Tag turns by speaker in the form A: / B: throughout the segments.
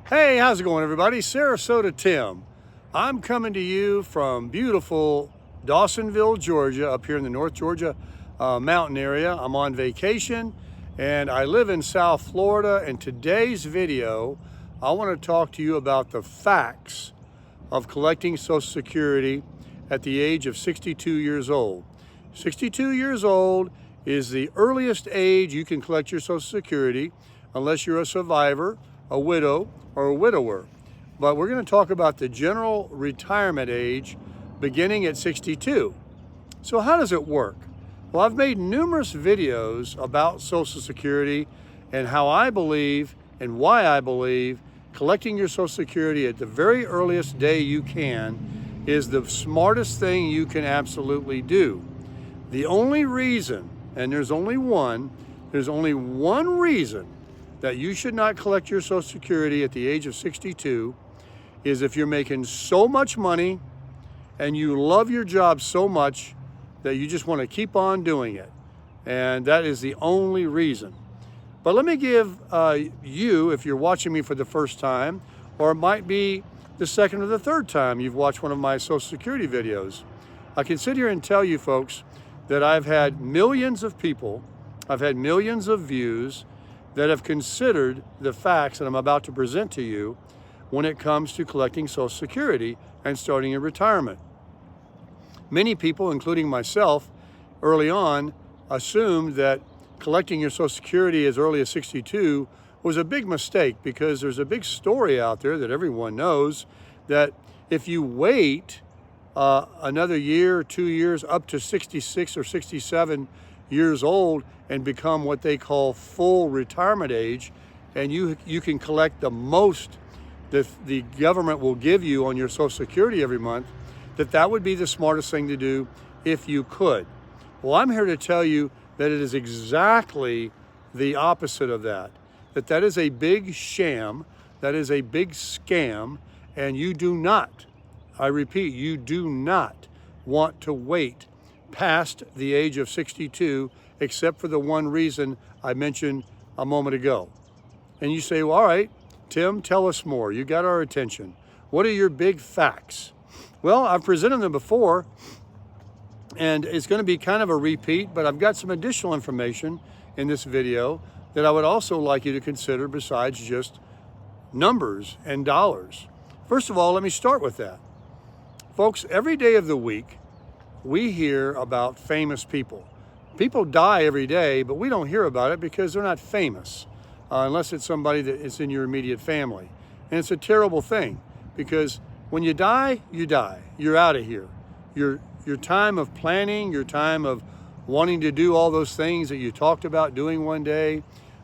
A: Hey, how's it going, everybody? Sarasota Tim. I'm coming to you from beautiful Dawsonville, Georgia, up here in the North Georgia mountain area. I'm on vacation and I live in South Florida. And today's video, I want to talk to you about the facts of collecting Social Security at the age of 62 years old. 62 years old is the earliest age you can collect your Social Security unless you're a survivor, a widow, or a widower. But we're going to talk about the general retirement age beginning at 62. So how does it work? Well, I've made numerous videos about Social Security and how I believe and why I believe collecting your Social Security at the very earliest day you can is the smartest thing you can absolutely do. The only reason, and there's only one reason that you should not collect your Social Security at the age of 62 is if you're making so much money and you love your job so much that you just want to keep on doing it. And that is the only reason. But let me give you, if you're watching me for the first time, or it might be the second or the third time you've watched one of my Social Security videos, I can sit here and tell you folks that I've had millions of people, I've had millions of views that have considered the facts that I'm about to present to you when it comes to collecting Social Security and starting in retirement. Many people, including myself, early on assumed that collecting your Social Security as early as 62 was a big mistake because there's a big story out there that everyone knows that if you wait another year or 2 years up to 66 or 67 years old and become what they call full retirement age, and you can collect the most that the government will give you on your Social Security every month, that would be the smartest thing to do if you could. Well, I'm here to tell you that it is exactly the opposite of that. That is a big sham, that is a big scam, and you do not, I repeat, you do not want to wait past the age of 62, except for the one reason I mentioned a moment ago. And you say, well, all right, Tim, tell us more. You got our attention. What are your big facts? Well, I've presented them before, and it's going to be kind of a repeat, but I've got some additional information in this video that I would also like you to consider besides just numbers and dollars. First of all, let me start with that. Folks, every day of the week, we hear about famous people. People die every day, but we don't hear about it because they're not famous, unless it's somebody that is in your immediate family. And it's a terrible thing because when you die, you die. You're out of here. Your time of planning, your time of wanting to do all those things that you talked about doing one day,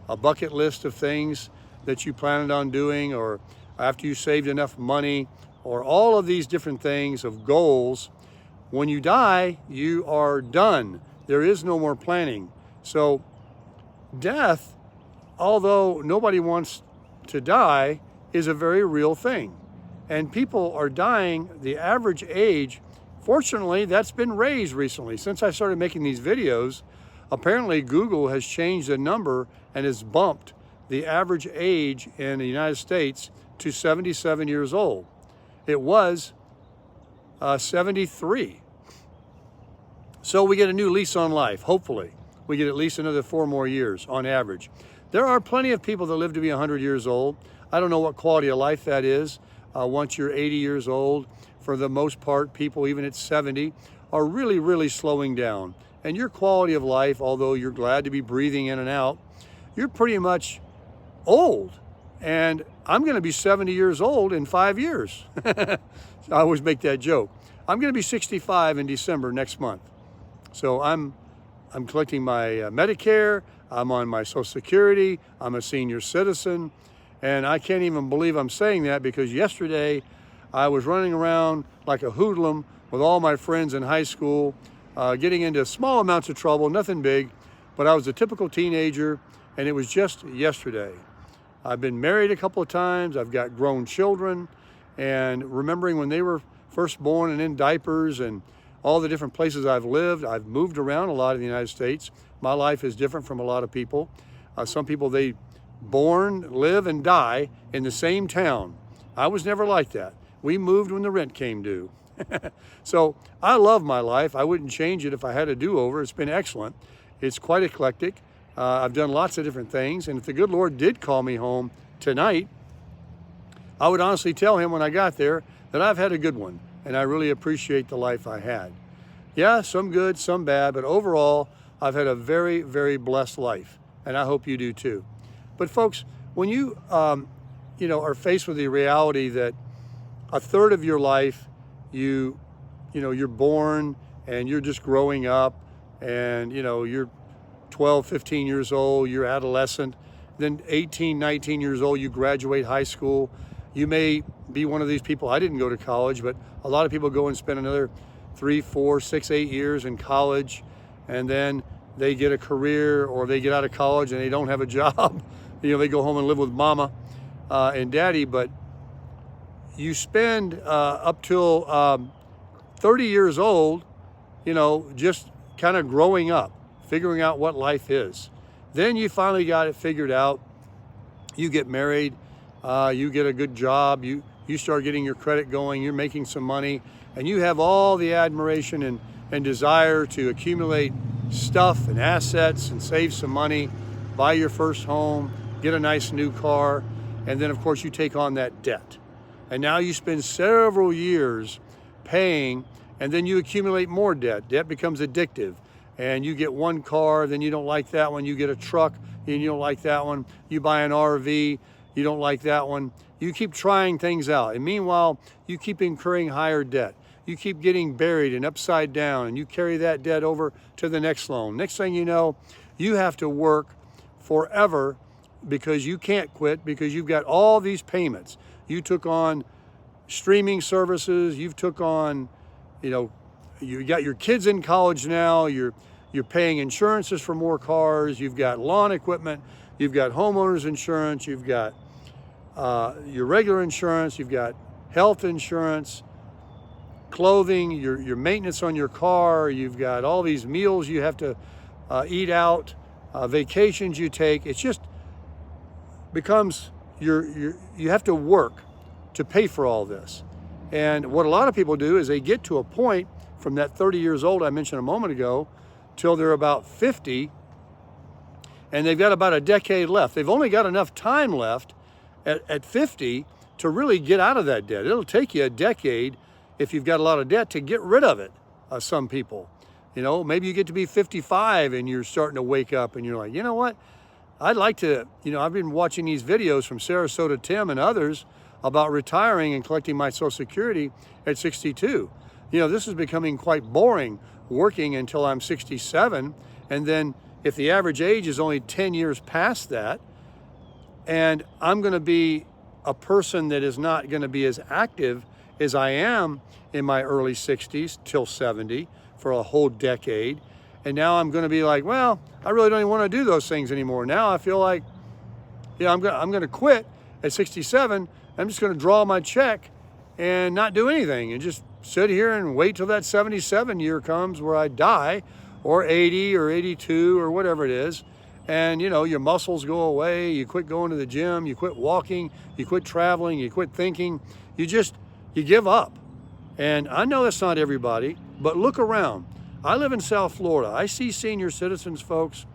A: a bucket list of things that you planned on doing, or after you saved enough money, or all of these different things of goals, when you die, you are done. There is no more planning. So death, although nobody wants to die, is a very real thing. And people are dying. The average age, fortunately, that's been raised recently. Since I started making these videos, apparently Google has changed the number and has bumped the average age in the United States to 77 years old. It was 73. So we get a new lease on life, hopefully. We get at least another 4 more years on average. There are plenty of people that live to be 100 years old. I don't know what quality of life that is. Once you're 80 years old, for the most part, people even at 70 are really, really slowing down. And your quality of life, although you're glad to be breathing in and out, you're pretty much old. And I'm going to be 70 years old in 5 years. I always make that joke. I'm going to be 65 in December next month. So I'm collecting my Medicare, I'm on my Social Security, I'm a senior citizen, and I can't even believe I'm saying that because yesterday I was running around like a hoodlum with all my friends in high school, getting into small amounts of trouble, nothing big, but I was a typical teenager, and it was just yesterday. I've been married a couple of times, I've got grown children, and remembering when they were first born and in diapers and all the different places I've lived. I've moved around a lot in the United States. My life is different from a lot of people. Some people, they born, live, and die in the same town. I was never like that. We moved when the rent came due. So I love my life. I wouldn't change it if I had a do-over. It's been excellent. It's quite eclectic. I've done lots of different things. And if the good Lord did call me home tonight, I would honestly tell him when I got there that I've had a good one. And I really appreciate the life I had. Yeah, some good, some bad. But overall, I've had a very, very blessed life. And I hope you do too. But folks, when you, are faced with the reality that a third of your life, you're born and you're just growing up, and you're 12, 15 years old, you're adolescent, then 18, 19 years old, you graduate high school. You may be one of these people. I didn't go to college, but a lot of people go and spend another 3, 4, 6, 8 years in college, and then they get a career, or they get out of college and they don't have a job. They go home and live with mama and daddy. But you spend up till 30 years old, just kind of growing up, figuring out what life is. Then you finally got it figured out. You get married, you get a good job, you start getting your credit going, you're making some money, and you have all the admiration and desire to accumulate stuff and assets and save some money, buy your first home, get a nice new car, and then of course you take on that debt. And now you spend several years paying, and then you accumulate more debt. Debt becomes addictive. And you get one car, then you don't like that one. You get a truck, and you don't like that one. You buy an RV, you don't like that one. You keep trying things out. And meanwhile, you keep incurring higher debt. You keep getting buried and upside down, and you carry that debt over to the next loan. Next thing you know, you have to work forever because you can't quit, because you've got all these payments. You took on streaming services, you've took on, you got your kids in college now, you're paying insurances for more cars, you've got lawn equipment, you've got homeowners insurance, you've got your regular insurance, you've got health insurance, clothing, your maintenance on your car, you've got all these meals you have to eat out, vacations you take. It's just becomes you have to work to pay for all this. And what a lot of people do is they get to a point from that 30 years old I mentioned a moment ago till they're about 50, and they've got about a decade left. They've only got enough time left at 50 to really get out of that debt. It'll take you a decade, if you've got a lot of debt, to get rid of it. Some people, maybe you get to be 55 and you're starting to wake up and you're like, you know what? I'd like to, I've been watching these videos from Sarasota Tim and others about retiring and collecting my Social Security at 62. This is becoming quite boring, working until I'm 67. And then if the average age is only 10 years past that, and I'm going to be a person that is not going to be as active as I am in my early 60s till 70 for a whole decade. And now I'm going to be like, well, I really don't even want to do those things anymore. Now I feel like, I'm going to quit at 67. I'm just going to draw my check and not do anything and just sit here and wait till that 77 year comes where I die, or 80 or 82 or whatever it is. And your muscles go away, you quit going to the gym, you quit walking, you quit traveling, you quit thinking, you give up. And I know that's not everybody, but look around. I live in South Florida. I see senior citizens, folks,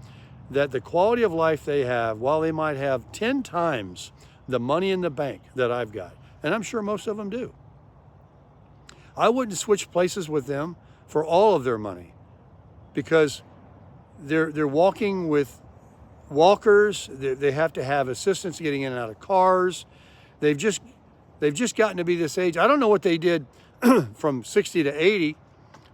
A: that the quality of life they have, while they might have 10 times the money in the bank that I've got, and I'm sure most of them do, I wouldn't switch places with them for all of their money, because they're walking with walkers. They have to have assistance getting in and out of cars. They've just gotten to be this age. I don't know what they did from 60 to 80,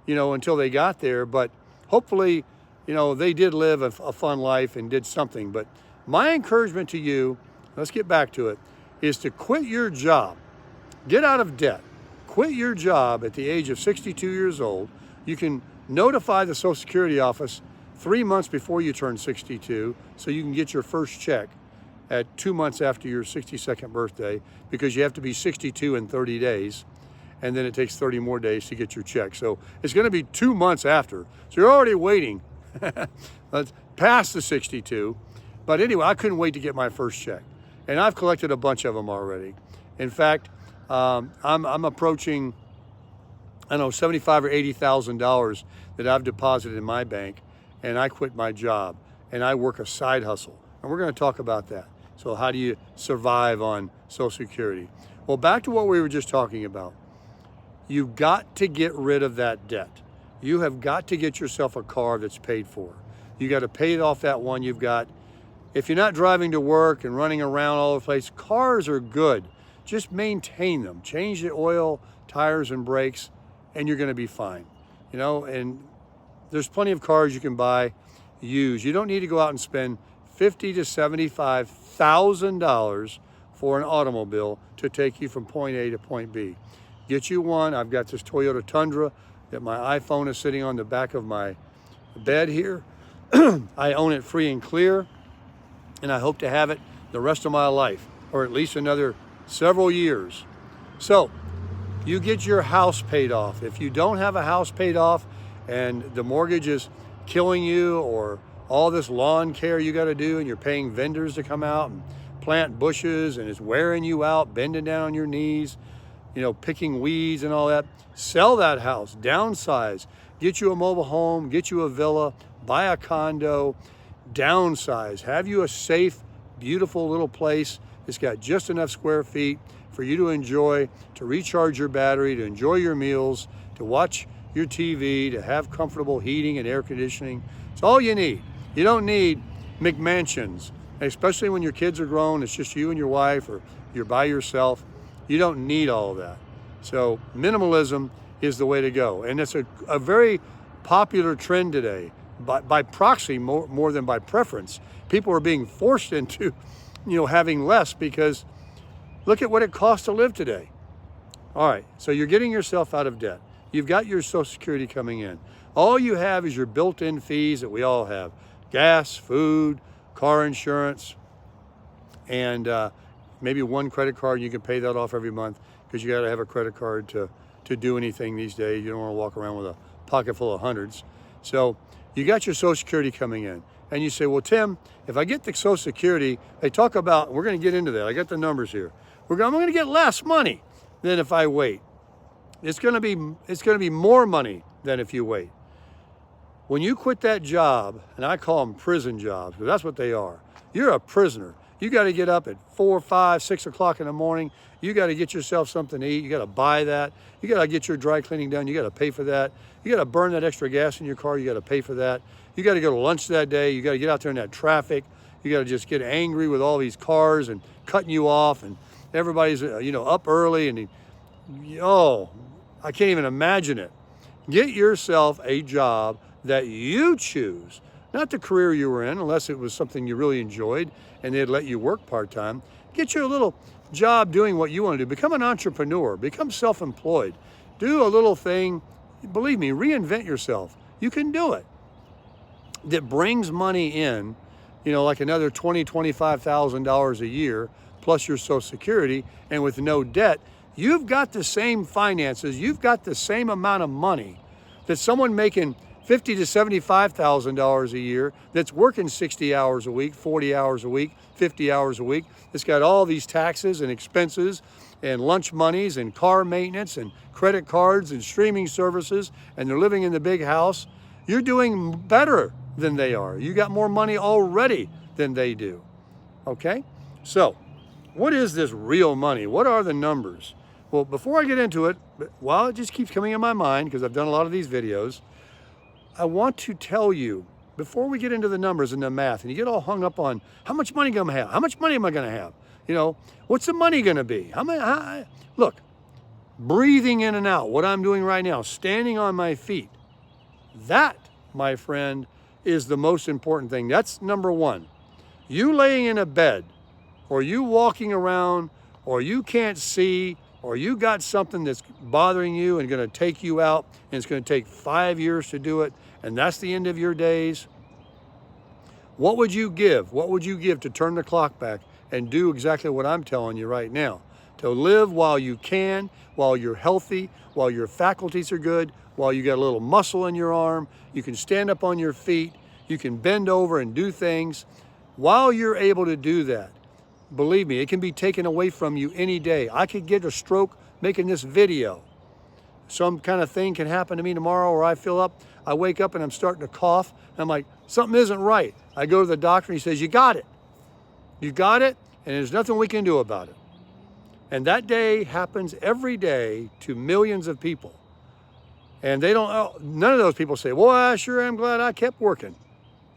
A: until they got there, but hopefully, they did live a fun life and did something. But my encouragement to you, let's get back to it, is to quit your job. Get out of debt. Quit your job at the age of 62 years old. You can notify the Social Security office 3 months before you turn 62, so you can get your first check at 2 months after your 62nd birthday, because you have to be 62 in 30 days, and then it takes 30 more days to get your check. So it's going to be 2 months after. So you're already waiting past the 62. But anyway, I couldn't wait to get my first check. And I've collected a bunch of them already. In fact, I'm approaching, I don't know, $75,000 or $80,000 that I've deposited in my bank, and I quit my job and I work a side hustle. And we're going to talk about that. So how do you survive on Social Security? Well, back to what we were just talking about. You've got to get rid of that debt. You have got to get yourself a car that's paid for. You got to pay off that one you've got. If you're not driving to work and running around all over the place, cars are good. Just maintain them. Change the oil, tires, and brakes, and you're going to be fine. You know, and there's plenty of cars you can buy used. You don't need to go out and spend $50,000 to $75,000 for an automobile to take you from point A to point B. Get you one. I've got this Toyota Tundra that my iPhone is sitting on the back of my bed here. I own it free and clear, and I hope to have it the rest of my life, or at least another several years. So you get your house paid off. If you don't have a house paid off and the mortgage is killing you, or all this lawn care you got to do, and you're paying vendors to come out and plant bushes, and it's wearing you out, bending down on your knees, you know, picking weeds and all that, sell that house, downsize, get you a mobile home, get you a villa, buy a condo, downsize, have you a safe, beautiful little place that's got just enough square feet for you to enjoy, to recharge your battery, to enjoy your meals, to watch your TV, to have comfortable heating and air conditioning. It's all you need. You don't need McMansions, especially when your kids are grown, it's just you and your wife, or you're by yourself. You don't need all of that. So minimalism is the way to go. And it's a very popular trend today, by proxy more than by preference. People are being forced into, you know, having less, because look at what it costs to live today. All right, so you're getting yourself out of debt. You've got your Social Security coming in. All you have is your built-in fees that we all have: gas, food, car insurance, and maybe one credit card. You can pay that off every month, because you got to have a credit card to do anything these days. You don't want to walk around with a pocket full of hundreds. So you got your Social Security coming in, and you say, well, Tim, if I get the Social Security, they talk about, we're going to get into that. I got the numbers here. I'm going to get less money than if I wait. It's going to be more money than if you wait. When you quit that job, and I call them prison jobs, because that's what they are. You're a prisoner. You got to get up at 4, 5, 6 o'clock in the morning. You got to get yourself something to eat. You got to buy that. You got to get your dry cleaning done. You got to pay for that. You got to burn that extra gas in your car. You got to pay for that. You got to go to lunch that day. You got to get out there in that traffic. You got to just get angry with all these cars and cutting you off, and everybody's up early, and I can't even imagine it. Get yourself a job that you choose, not the career you were in, unless it was something you really enjoyed and they'd let you work part-time. Get you a little job doing what you want to do. Become an entrepreneur. Become self-employed. Do a little thing. Believe me, reinvent yourself. You can do it. That brings money in, like another $20,000, $25,000 a year, plus your Social Security, and with no debt. You've got the same finances. You've got the same amount of money that someone making $50,000 to $75,000 a year, that's working 60 hours a week, 40 hours a week, 50 hours a week, that's got all these taxes and expenses and lunch monies and car maintenance and credit cards and streaming services, and they're living in the big house. You're doing better than they are. You got more money already than they do. Okay? So, what is this real money? What are the numbers? Well, before I get into it, while it just keeps coming in my mind, because I've done a lot of these videos, I want to tell you, before we get into the numbers and the math, and you get all hung up on how much money am I going to have? How much money am I going to have? What's the money going to be? Look, breathing in and out, what I'm doing right now, standing on my feet, that, my friend, is the most important thing. That's number one. You laying in a bed, or you walking around, or you can't see, or you got something that's bothering you and going to take you out, and it's going to take 5 years to do it, and that's the end of your days. What would you give? What would you give to turn the clock back and do exactly what I'm telling you right now? To live while you can, while you're healthy, while your faculties are good, while you got a little muscle in your arm, you can stand up on your feet, you can bend over and do things. While you're able to do that, believe me, it can be taken away from you any day. I could get a stroke making this video. Some kind of thing can happen to me tomorrow, or I wake up and I'm starting to cough. I'm like, something isn't right. I go to the doctor and he says, you got it. You got it, and there's nothing we can do about it. And that day happens every day to millions of people. And none of those people say, well, I sure am glad I kept working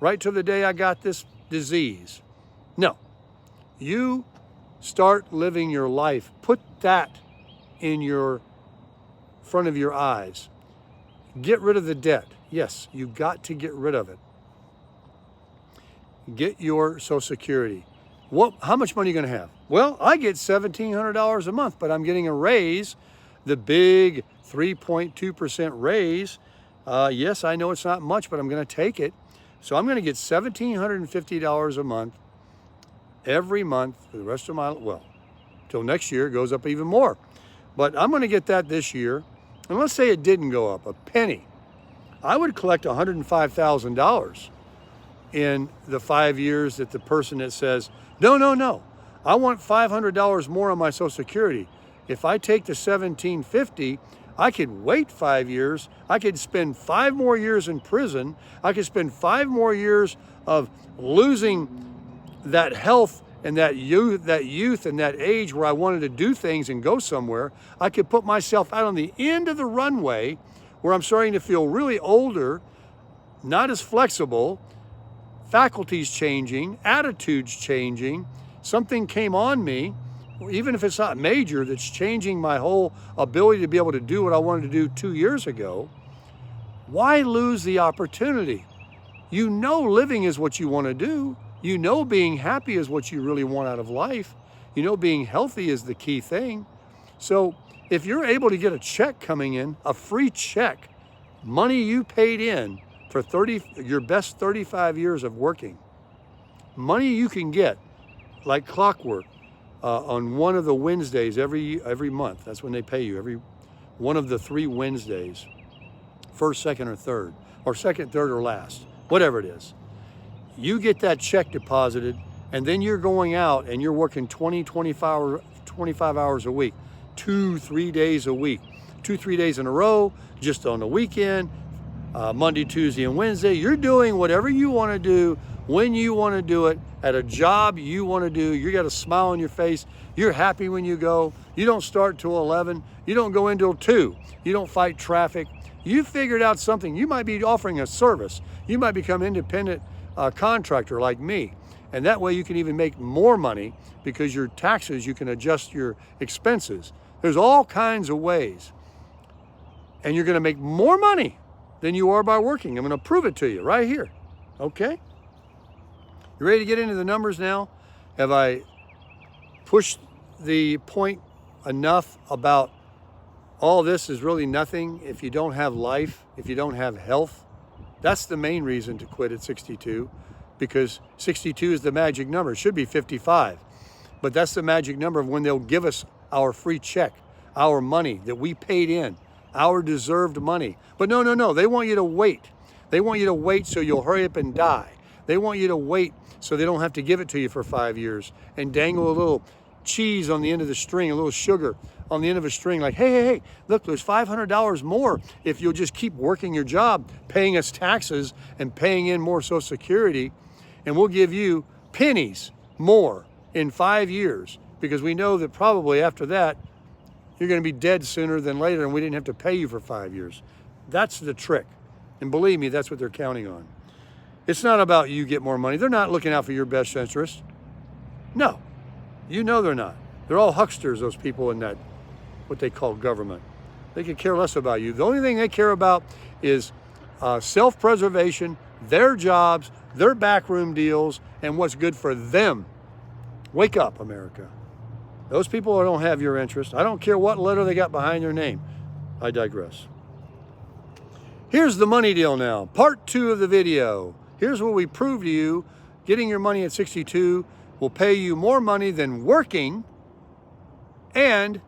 A: right till the day I got this disease. No, you start living your life. Put that in your front of your eyes. Get rid of the debt. Yes, you got to get rid of it. Get your Social Security. How much money are you going to have? Well, I get $1,700 a month, but I'm getting a raise, the big 3.2% raise. Yes, I know it's not much, but I'm going to take it. So I'm going to get $1,750 a month every month for the rest of till next year. It goes up even more. But I'm going to get that this year. And let's say it didn't go up a penny. I would collect $105,000 in the 5 years that the person that says, no, I want $500 more on my Social Security. If I take the $1,750, I could wait 5 years. I could spend 5 more years in prison. I could spend 5 more years of losing that health and that youth and that age where I wanted to do things and go somewhere. I could put myself out on the end of the runway where I'm starting to feel really older, not as flexible, faculties changing, attitudes changing. Something came on me, even if it's not major, that's changing my whole ability to be able to do what I wanted to do 2 years ago. Why lose the opportunity? You know living is what you want to do. You know being happy is what you really want out of life. You know being healthy is the key thing. So if you're able to get a check coming in, a free check, money you paid in for your best 35 years of working, money you can get like clockwork on one of the Wednesdays every month. That's when they pay you, every one of the 3 Wednesdays, first, second, or third, or second, third, or last, whatever it is. You get that check deposited, and then you're going out and you're working 25 hours a week, 2-3 days a week, 2-3 days in a row, just on the weekend, Monday, Tuesday, and Wednesday. You're doing whatever you want to do, when you want to do it, at a job you want to do. You got a smile on your face. You're happy when you go. You don't start till 11. You don't go in till 2. You don't fight traffic. You figured out something. You might be offering a service. You might become independent contractor like me. And that way you can even make more money because your taxes, you can adjust your expenses. There's all kinds of ways. And you're going to make more money than you are by working. I'm going to prove it to you right here. Okay? You ready to get into the numbers now? Have I pushed the point enough about all this is really nothing if you don't have life, if you don't have health? That's the main reason to quit at 62, because 62 is the magic number. It should be 55, but that's the magic number of when they'll give us our free check, our money that we paid in, our deserved money. But no, they want you to wait. They want you to wait so you'll hurry up and die. They want you to wait so they don't have to give it to you for 5 years and dangle a little cheese on the end of the string, a little sugar on the end of a string, like, hey, look, there's $500 more if you'll just keep working your job, paying us taxes and paying in more Social Security, and we'll give you pennies more in 5 years, because we know that probably after that, you're going to be dead sooner than later, and we didn't have to pay you for 5 years. That's the trick. And believe me, that's what they're counting on. It's not about you get more money. They're not looking out for your best interest. No, you know they're not. They're all hucksters, those people in that, what they call government. They could care less about you. The only thing they care about is self-preservation, their jobs, their backroom deals, and what's good for them. Wake up, America. Those people don't have your interest. I don't care what letter they got behind their name. I digress. Here's the money deal now. Part 2 of the video. Here's what we prove to you. Getting your money at 62 will pay you more money than working, and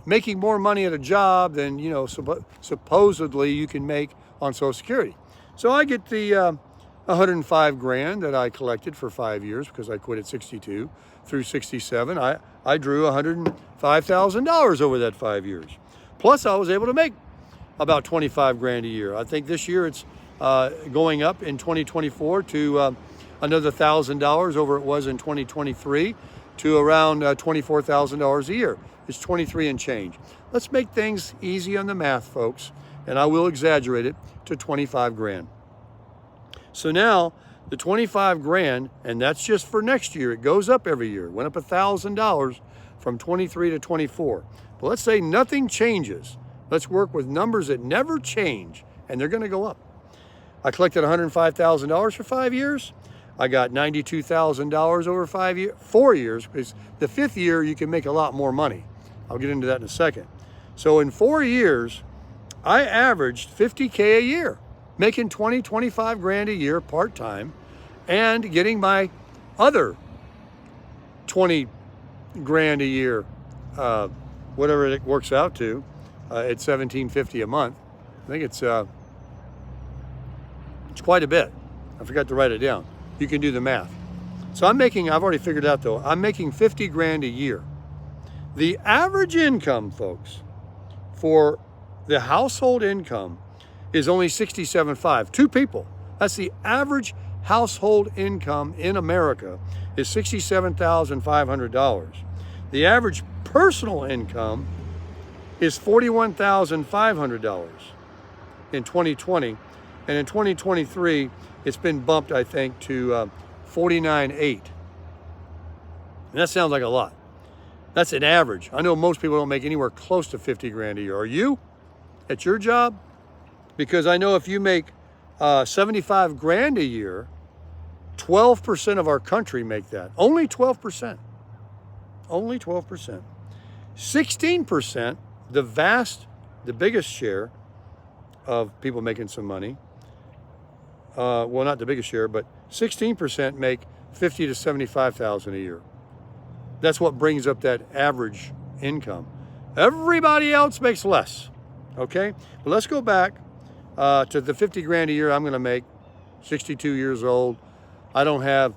A: making more money at a job than, supposedly you can make on Social Security. So I get the 105 grand that I collected for 5 years because I quit at 62 through 67. I drew $105,000 over that 5 years. Plus, I was able to make about 25 grand a year. I think this year it's going up in 2024 to another $1,000 over it was in 2023 to around $24,000 a year. It's 23 and change. Let's make things easy on the math, folks, and I will exaggerate it to 25 grand. So now the 25 grand, and that's just for next year. It goes up every year. It went up $1,000 from 23 to 24. But let's say nothing changes. Let's work with numbers that never change, and they're going to go up. I collected $105,000 for 5 years. I got $92,000 over 4 years, because the 5th year you can make a lot more money. I'll get into that in a second. So in 4 years, I averaged $50K a year, making 25 grand a year part-time, and getting my other 20 grand a year, whatever it works out to, at $1,750 a month. I think it's quite a bit. I forgot to write it down. You can do the math. So I've already figured out though, I'm making 50 grand a year. The average income, folks, for the household income is only $67,500. 2 people. That's the average household income in America is $67,500. The average personal income is $41,500 in 2020. And in 2023, it's been bumped, I think, to $49,800. And that sounds like a lot. That's an average. I know most people don't make anywhere close to 50 grand a year. Are you at your job? Because I know if you make 75 grand a year, 12% of our country make that. Only 12%. Only 12%. 16%, the biggest share of people making some money, well, not the biggest share, but 16% make 50 to 75,000 a year. That's what brings up that average income. Everybody else makes less, okay? But let's go back to the 50 grand a year I'm gonna make, 62 years old. I don't have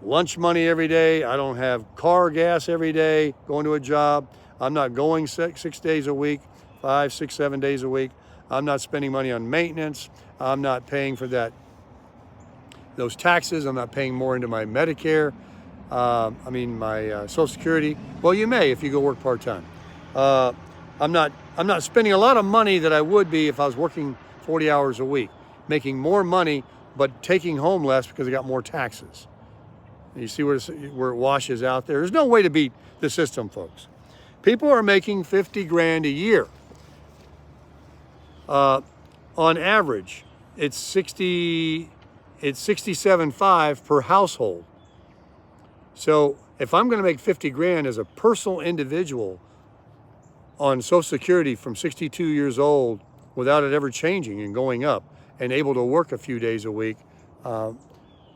A: lunch money every day. I don't have car gas every day, going to a job. I'm not going 6 days a week, 5, 6, 7 days a week. I'm not spending money on maintenance. I'm not paying for those taxes. I'm not paying more into my Medicare. My Social Security. Well, you may if you go work part-time. I'm not spending a lot of money that I would be if I was working 40 hours a week, making more money, but taking home less because I got more taxes. You see where it washes out there? There's no way to beat the system, folks. People are making 50 grand a year. On average, it's 67.5 per household. So if I'm going to make 50 grand as a personal individual on Social Security from 62 years old without it ever changing and going up, and able to work a few days a week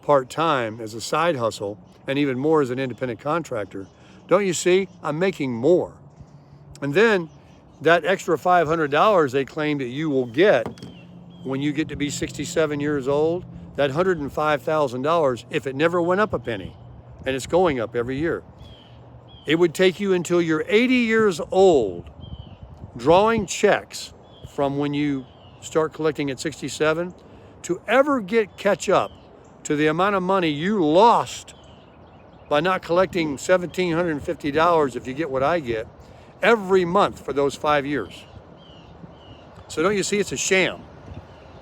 A: part-time as a side hustle, and even more as an independent contractor, don't you see? I'm making more. And then that extra $500 they claim that you will get when you get to be 67 years old, that $105,000, if it never went up a penny, and it's going up every year, it would take you until you're 80 years old drawing checks from when you start collecting at 67 to ever catch up to the amount of money you lost by not collecting $1,750, if you get what I get, every month for those 5 years. So don't you see, it's a sham.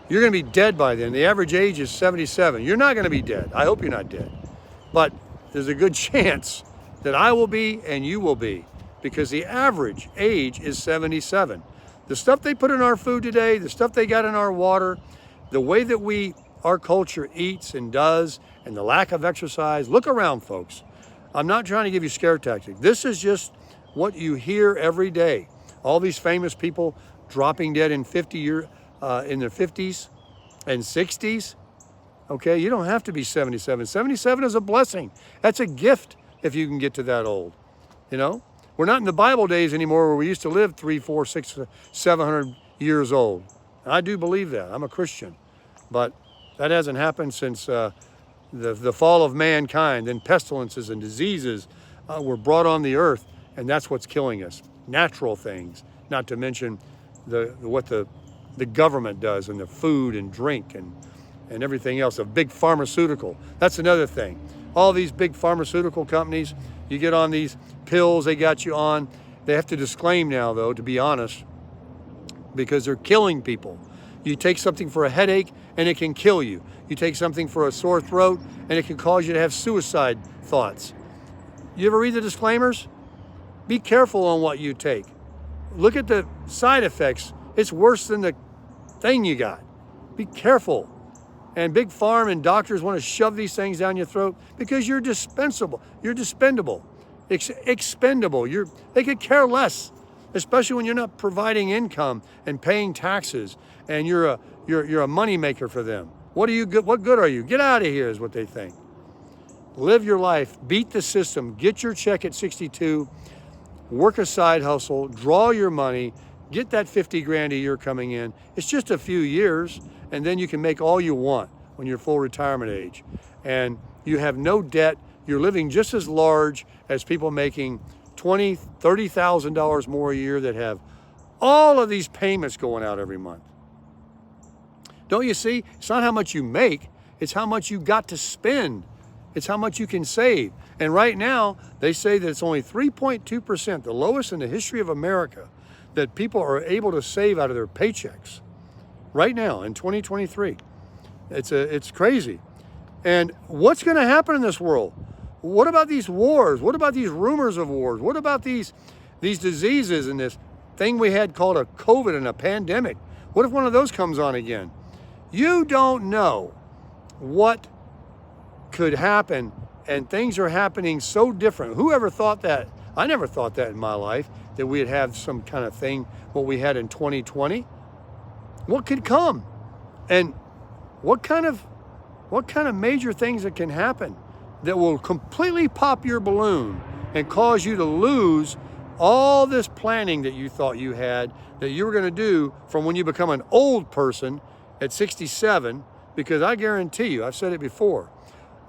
A: You're going to be dead by then. The average age is 77. You're not going to be dead. I hope you're not dead. But there's a good chance that I will be and you will be, because the average age is 77. The stuff they put in our food today, the stuff they got in our water, the way that our culture eats and does, and the lack of exercise. Look around, folks. I'm not trying to give you scare tactics. This is just what you hear every day. All these famous people dropping dead in in their 50s and 60s. Okay, you don't have to be 77. 77 is a blessing. That's a gift if you can get to that old. You know, we're not in the Bible days anymore where we used to live 300, 400, 600, 700 years old. And I do believe that. I'm a Christian. But That hasn't happened since the fall of mankind. Then pestilences and diseases were brought on the earth, and that's what's killing us. Natural things, not to mention what the government does, and the food and drink and everything else, of big pharmaceutical. That's another thing. All these big pharmaceutical companies, you get on these pills they got you on. They have to disclaim now, though, to be honest, because they're killing people. You take something for a headache and it can kill you. You take something for a sore throat and it can cause you to have suicide thoughts. You ever read the disclaimers? Be careful on what you take. Look at the side effects. It's worse than the thing you got. Be careful. And big pharma and doctors want to shove these things down your throat because you're dispensable. You're dispendable. Expendable. They could care less, especially when you're not providing income and paying taxes, and you're a moneymaker for them. What good are you? Get out of here is what they think. Live your life. Beat the system. Get your check at 62. Work a side hustle. Draw your money. Get that 50 grand a year coming in. It's just a few years, and then you can make all you want when you're full retirement age. And you have no debt. You're living just as large as people making $20,000, $30,000 more a year that have all of these payments going out every month. Don't you see? It's not how much you make, it's how much you got to spend. It's how much you can save. And right now, they say that it's only 3.2%, the lowest in the history of America, that people are able to save out of their paychecks right now in 2023. It's crazy. And what's going to happen in this world? What about these wars? What about these rumors of wars? What about these diseases and this thing we had called a COVID and a pandemic? What if one of those comes on again? You don't know what could happen, and things are happening so different. Whoever thought that? I never thought that in my life, that we'd have some kind of thing, what we had in 2020. What could come? And what kind of major things that can happen that will completely pop your balloon and cause you to lose all this planning that you thought you had, that you were going to do from when you become an old person at 67, because I guarantee you, I've said it before,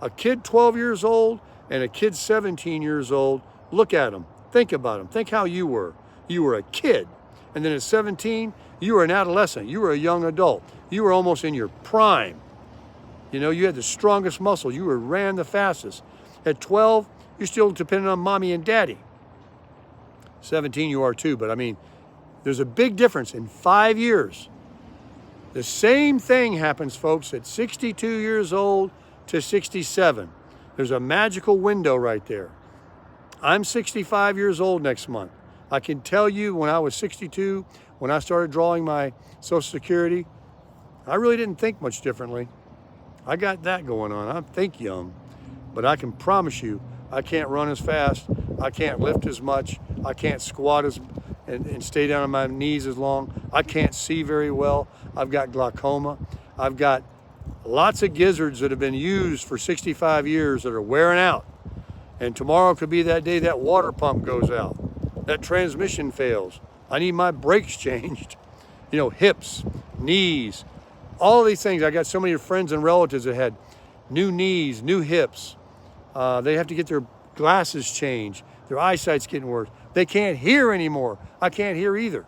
A: a kid 12 years old and a kid 17 years old, look at them, think about them, think how you were. You were a kid, and then at 17, you were an adolescent, you were a young adult, you were almost in your prime. You know, you had the strongest muscles, you ran the fastest. At 12, you're still dependent on mommy and daddy. 17 you are too, but I mean, there's a big difference in 5 years. The same thing happens, folks, at 62 years old to 67. There's a magical window right there. I'm 65 years old next month. I can tell you, when I was 62, when I started drawing my Social Security, I really didn't think much differently. I got that going on. I think young, but I can promise you, I can't run as fast. I can't lift as much. I can't squat and stay down on my knees as long. I can't see very well. I've got glaucoma. I've got lots of gizzards that have been used for 65 years that are wearing out. And tomorrow could be that day that water pump goes out, that transmission fails. I need my brakes changed. You know, hips, knees, all these things. I got so many friends and relatives that had new knees, new hips. They have to get their glasses changed. Their eyesight's getting worse. They can't hear anymore. I can't hear either.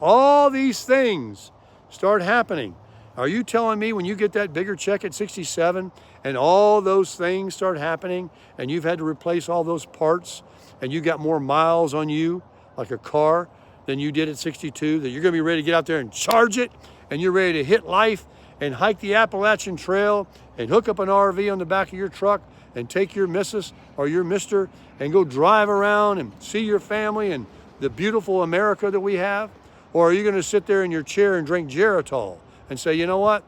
A: All these things start happening. Are you telling me when you get that bigger check at 67 and all those things start happening and you've had to replace all those parts and you got more miles on you, like a car, than you did at 62, that you're going to be ready to get out there and charge it, and you're ready to hit life and hike the Appalachian Trail and hook up an RV on the back of your truck and take your missus or your mister and go drive around and see your family and the beautiful America that we have? Or are you going to sit there in your chair and drink Geritol and say, you know what,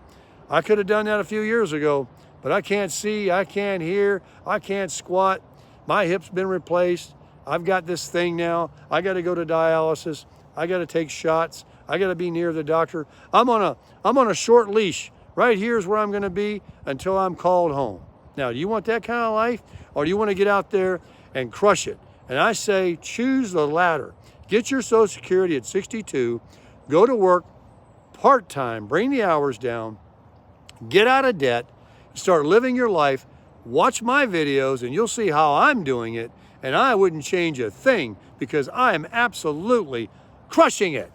A: I could have done that a few years ago, but I can't see, I can't hear, I can't squat, my hip's been replaced, I've got this thing now, I got to go to dialysis, I got to take shots, I got to be near the doctor. I'm on a short leash. Right here's where I'm going to be until I'm called home. Now, do you want that kind of life, or do you want to get out there and crush it? And I say, choose the latter. Get your Social Security at 62, go to work part-time, bring the hours down, Get out of debt, start living your life, watch my videos, and you'll see how I'm doing it. And I wouldn't change a thing because I am absolutely crushing it.